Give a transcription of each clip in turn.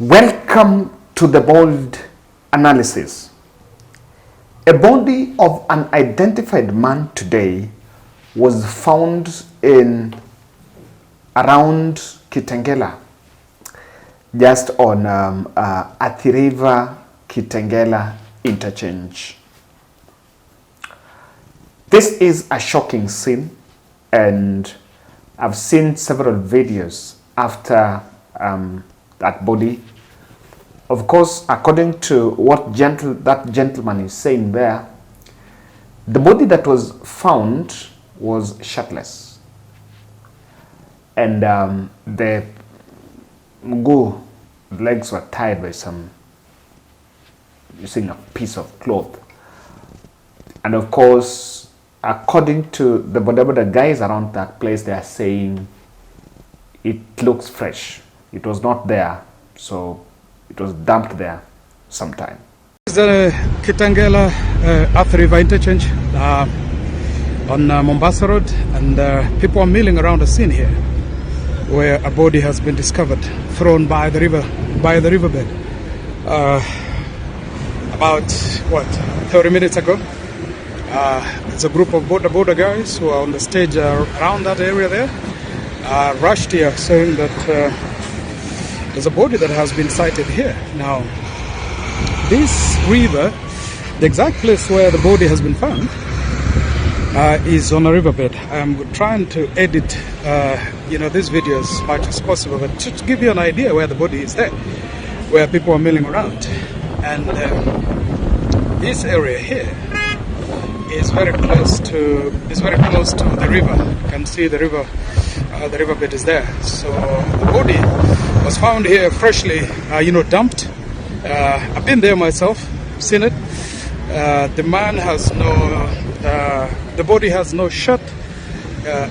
Welcome to the bold analysis. A body of an identified man today was found in around Kitengela, just on Athi River Kitengela interchange. This is a shocking scene, and I've seen several videos after that body. Of course, according to what that gentleman is saying there, the body that was found was shirtless, and the legs were tied by using a piece of cloth. And of course, according to whatever the guys around that place, they are saying it looks fresh. It was not there, so it was dumped there sometime. This is the Kitengela Athi River interchange on Mombasa Road, and people are milling around the scene here, where a body has been discovered, thrown by the riverbed. About 30 minutes ago. It's a group of border guys who are on the stage around that area there, rushed here saying that there's a body that has been sighted here. Now, this river, the exact place where the body has been found, is on a riverbed. I'm trying to edit, this video as much as possible, but to give you an idea where the body is there, where people are milling around. And this area here is very close to the river. You can see the river, the riverbed is there. So the body was found here freshly, dumped. I've been there myself, seen it. The man has the body has no shirt.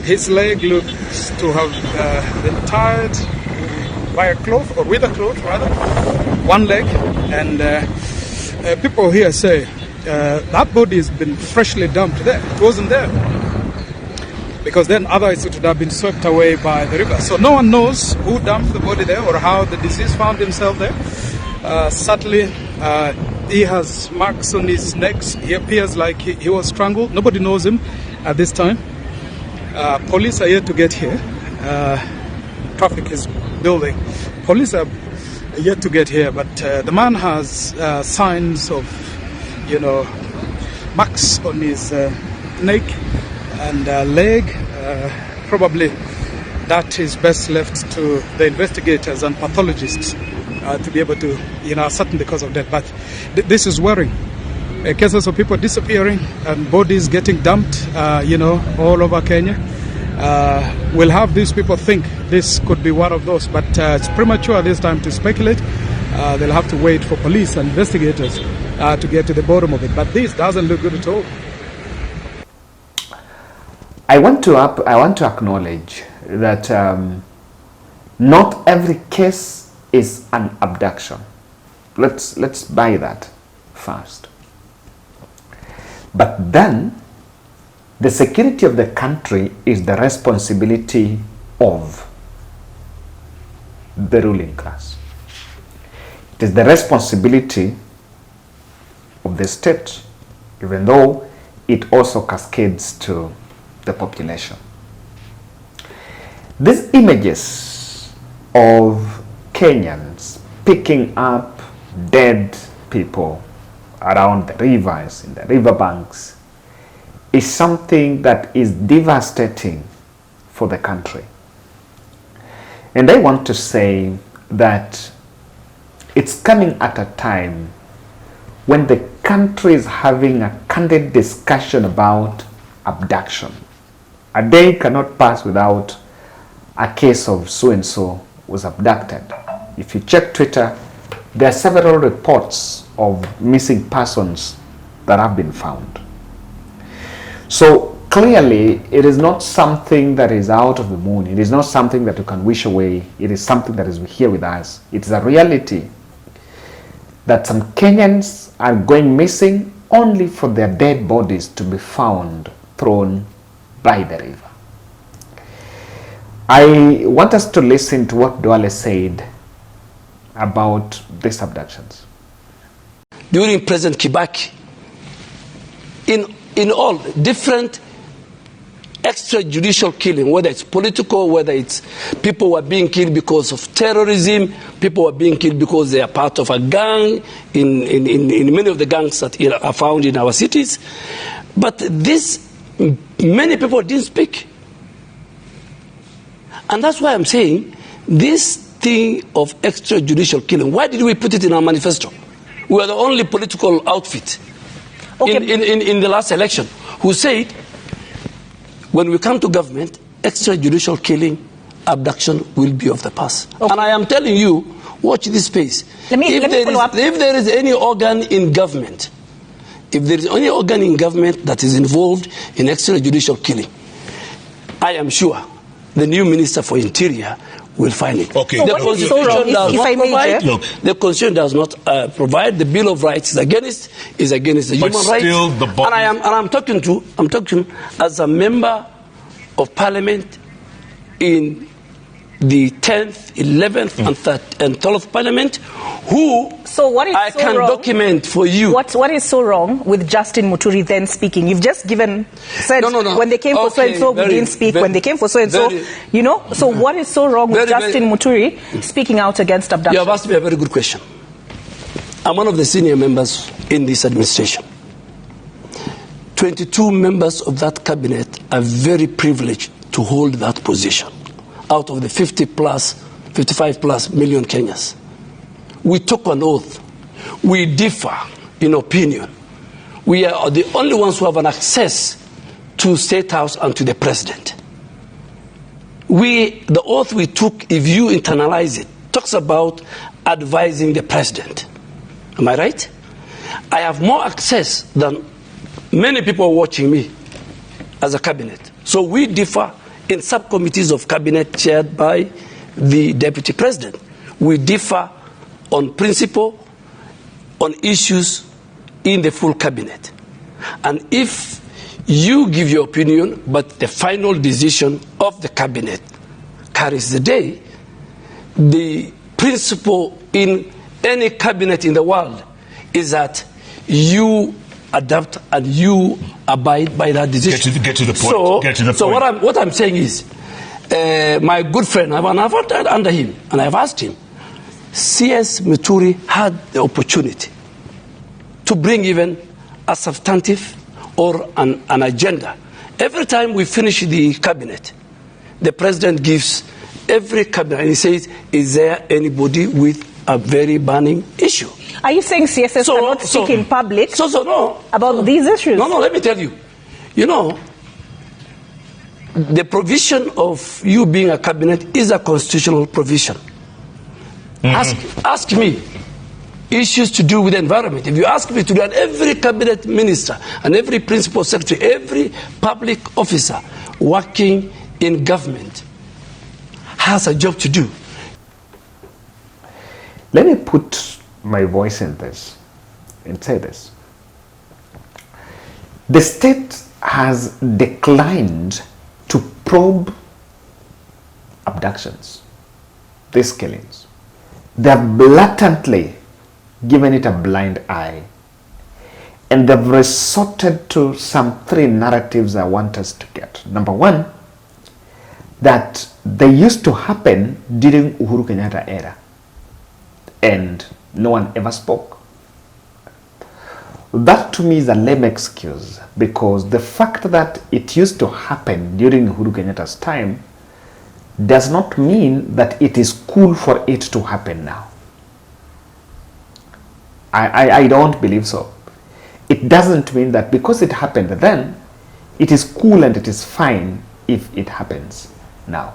His leg looks to have been tied by a cloth, or with a cloth rather, one leg. And people here say that body has been freshly dumped there. It wasn't there, because then otherwise it would have been swept away by the river. So no one knows who dumped the body there or how the deceased found himself there. Sadly, he has marks on his neck. He appears like he was strangled. Nobody knows him at this time. Police are yet to get here. Traffic is building. Police are yet to get here, but the man has signs of, marks on his neck and leg. Probably that is best left to the investigators and pathologists to be able to, ascertain the cause of death. But this is worrying. Cases of people disappearing and bodies getting dumped, all over Kenya. We'll have these people think this could be one of those, but it's premature this time to speculate. They'll have to wait for police and investigators to get to the bottom of it. But this doesn't look good at all. I want to acknowledge that not every case is an abduction. Let's buy that first. But then, the security of the country is the responsibility of the ruling class. It is the responsibility of the state, even though it also cascades to the population. These images of Kenyans picking up dead people around the rivers, in the riverbanks, is something that is devastating for the country. And I want to say that it's coming at a time when the country is having a candid discussion about abduction. A day cannot pass without a case of so-and-so was abducted. If you check Twitter, there are several reports of missing persons that have been found. So clearly, it is not something that is out of the moon. It is not something that you can wish away. It is something that is here with us. It is a reality that some Kenyans are going missing only for their dead bodies to be found thrown by the river. I want us to listen to what Duale said about these abductions? During President Kibaki, in all different extrajudicial killing, whether it's political, whether it's people who are being killed because of terrorism, people who are being killed because they are part of a gang, in many of the gangs that are found in our cities. But this, many people didn't speak. And that's why I'm saying, this thing of extrajudicial killing, why did we put it in our manifesto? We are the only political outfit in the last election who said, when we come to government, extrajudicial killing, abduction will be of the past. Okay. And I am telling you, watch this space. If there is any organ in government, that is involved in extrajudicial killing, I am sure the new Minister for Interior will find it. Okay. The Constitution does not provide. The Bill of Rights is against the human rights. And I'm talking as a member of Parliament in the 10th, 11th, and 12th Parliament, who I can document for you. What is so wrong with Justin Muturi then speaking? You've just said when they came for so-and-so, we didn't speak. When they came for so-and-so, so what is so wrong with Justin Muturi speaking out against abduction? You have asked me a very good question. I'm one of the senior members in this administration. 22 members of that cabinet are very privileged to hold that position out of the 55 plus million Kenyans. We took an oath. We differ in opinion. We are the only ones who have an access to State House and to the President. The oath we took, if you internalize it, talks about advising the President. Am I right? I have more access than many people watching me as a cabinet. So we differ in subcommittees of cabinet chaired by the Deputy President. We differ on principle, on issues in the full cabinet. And if you give your opinion, but the final decision of the cabinet carries the day, the principle in any cabinet in the world is that you adapt and you abide by that decision. Get to the point. So what I'm saying is, my good friend, I've under him, and I've asked him, CS Muturi had the opportunity to bring even a substantive or an agenda. Every time we finish the cabinet, the President gives every cabinet, and he says, is there anybody with a very burning issue? Are you saying CSS cannot speak in public about these issues? No, let me tell you. The provision of you being a cabinet is a constitutional provision. Ask me issues to do with the environment. If you ask me to do, and every cabinet minister and every principal secretary, every public officer working in government has a job to do. Let me put my voice in this and say this. The state has declined to probe abductions, these killings. They have blatantly given it a blind eye, and they've resorted to some three narratives I want us to get. Number one, that they used to happen during Uhuru Kenyatta era, and no one ever spoke. That to me is a lame excuse, because the fact that it used to happen during Uhuru Kenyatta's time does not mean that it is cool for it to happen now. I don't believe so. It doesn't mean that because it happened then, it is cool and it is fine if it happens now.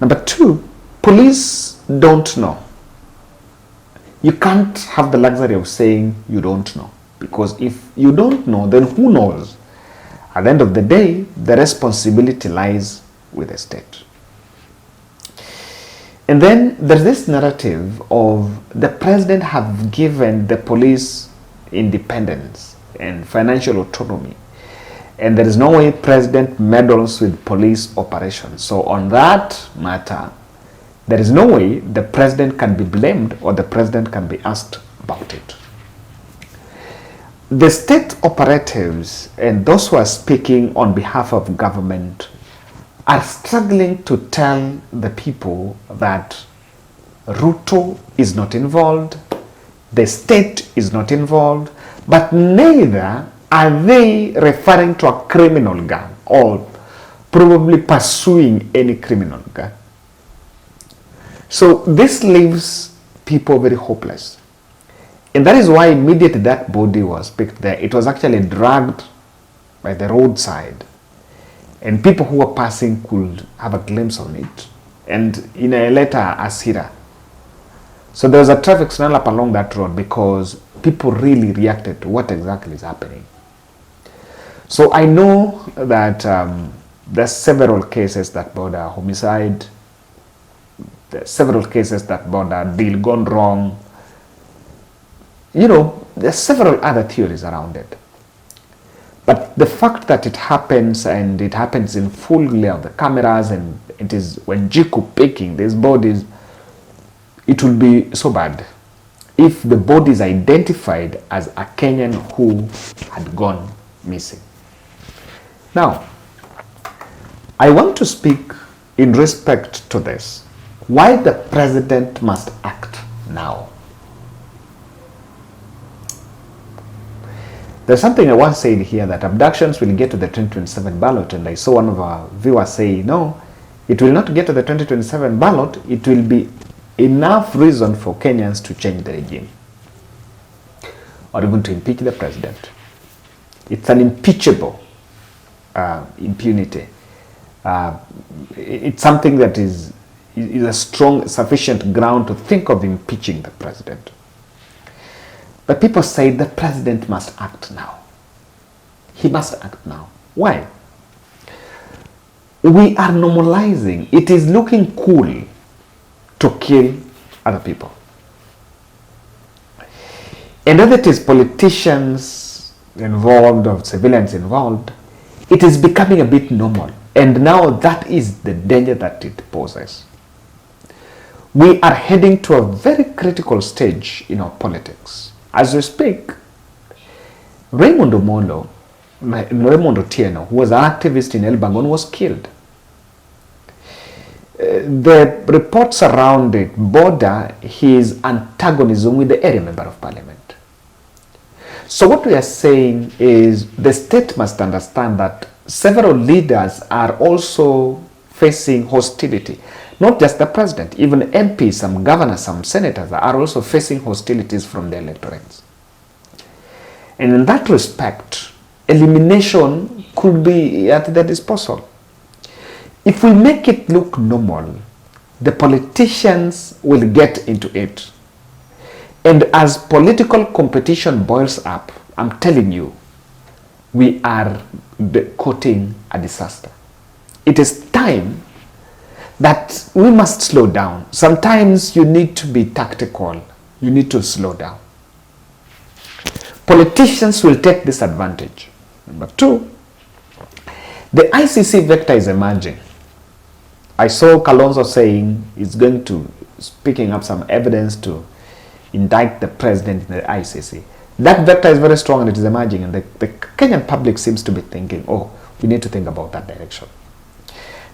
Number two, police don't know. You can't have the luxury of saying you don't know, because if you don't know, then who knows? At the end of the day, the responsibility lies with the state. And then there's this narrative of the president have given the police independence and financial autonomy, and there is no way president meddles with police operations. So on that matter, there is no way the president can be blamed or the president can be asked about it. The state operatives and those who are speaking on behalf of government are struggling to tell the people that Ruto is not involved, the state is not involved, but neither are they referring to a criminal gang or probably pursuing any criminal gang. So this leaves people very hopeless. And that is why immediately that body was picked there, it was actually dragged by the roadside. And people who were passing could have a glimpse on it. And in a later Asira. So there was a traffic snarl up along that road because people really reacted to what exactly is happening. So I know that there are several cases that border homicide. There are several cases that border deal gone wrong. You know, there are several other theories around it. But the fact that it happens and it happens in full glare of the cameras and it is when Jiku picking these bodies, it will be so bad if the body is identified as a Kenyan who had gone missing. Now, I want to speak in respect to this. Why the president must act now? There's something I once said here that abductions will get to the 2027 ballot, and I saw one of our viewers say, no, it will not get to the 2027 ballot, it will be enough reason for Kenyans to change the regime or even to impeach the president. It's an impeachable impunity. It's something that is a strong, sufficient ground to think of impeaching the president. But people say the president must act now. He must act now. Why? We are normalizing. It is looking cool to kill other people. And whether it is politicians involved or civilians involved, it is becoming a bit normal. And now that is the danger that it poses. We are heading to a very critical stage in our politics. As we speak, Raymond Otieno, who was an activist in Elbangon, was killed. The reports around it border his antagonism with the area member of parliament. So what we are saying is the state must understand that several leaders are also facing hostility. Not just the president, even MPs, some governors, some senators are also facing hostilities from their electorates. And in that respect, elimination could be at their disposal. If we make it look normal, the politicians will get into it. And as political competition boils up, I'm telling you, we are courting a disaster. It is time that we must slow down. Sometimes you need to be tactical. You need to slow down. Politicians will take this advantage. Number two, the ICC vector is emerging. I saw Kalonzo saying he's going to, picking up some evidence to indict the president in the ICC. That vector is very strong and it is emerging, and the Kenyan public seems to be thinking, oh, we need to think about that direction.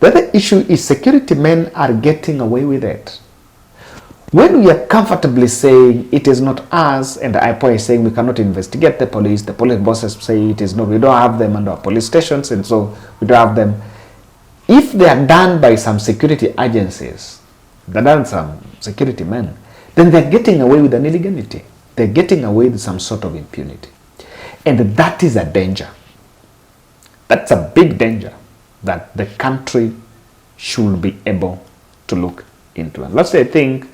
The other issue is security men are getting away with it. When we are comfortably saying it is not us, and the IPOA is saying we cannot investigate the police bosses say it is not, we don't have them under our police stations, and so we don't have them. If they are done by some security agencies, they're done some security men, then they're getting away with an illegality. They're getting away with some sort of impunity. And that is a danger. That's a big danger that the country should be able to look into. And lastly, I think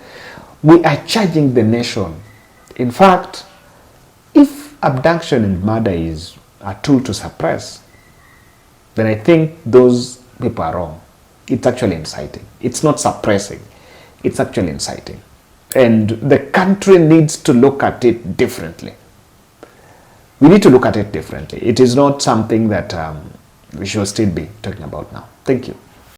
we are charging the nation. In fact, if abduction and murder is a tool to suppress, then I think those people are wrong. It's actually inciting. It's not suppressing. It's actually inciting. And the country needs to look at it differently. We need to look at it differently. It is not something that we should still be talking about now. Thank you.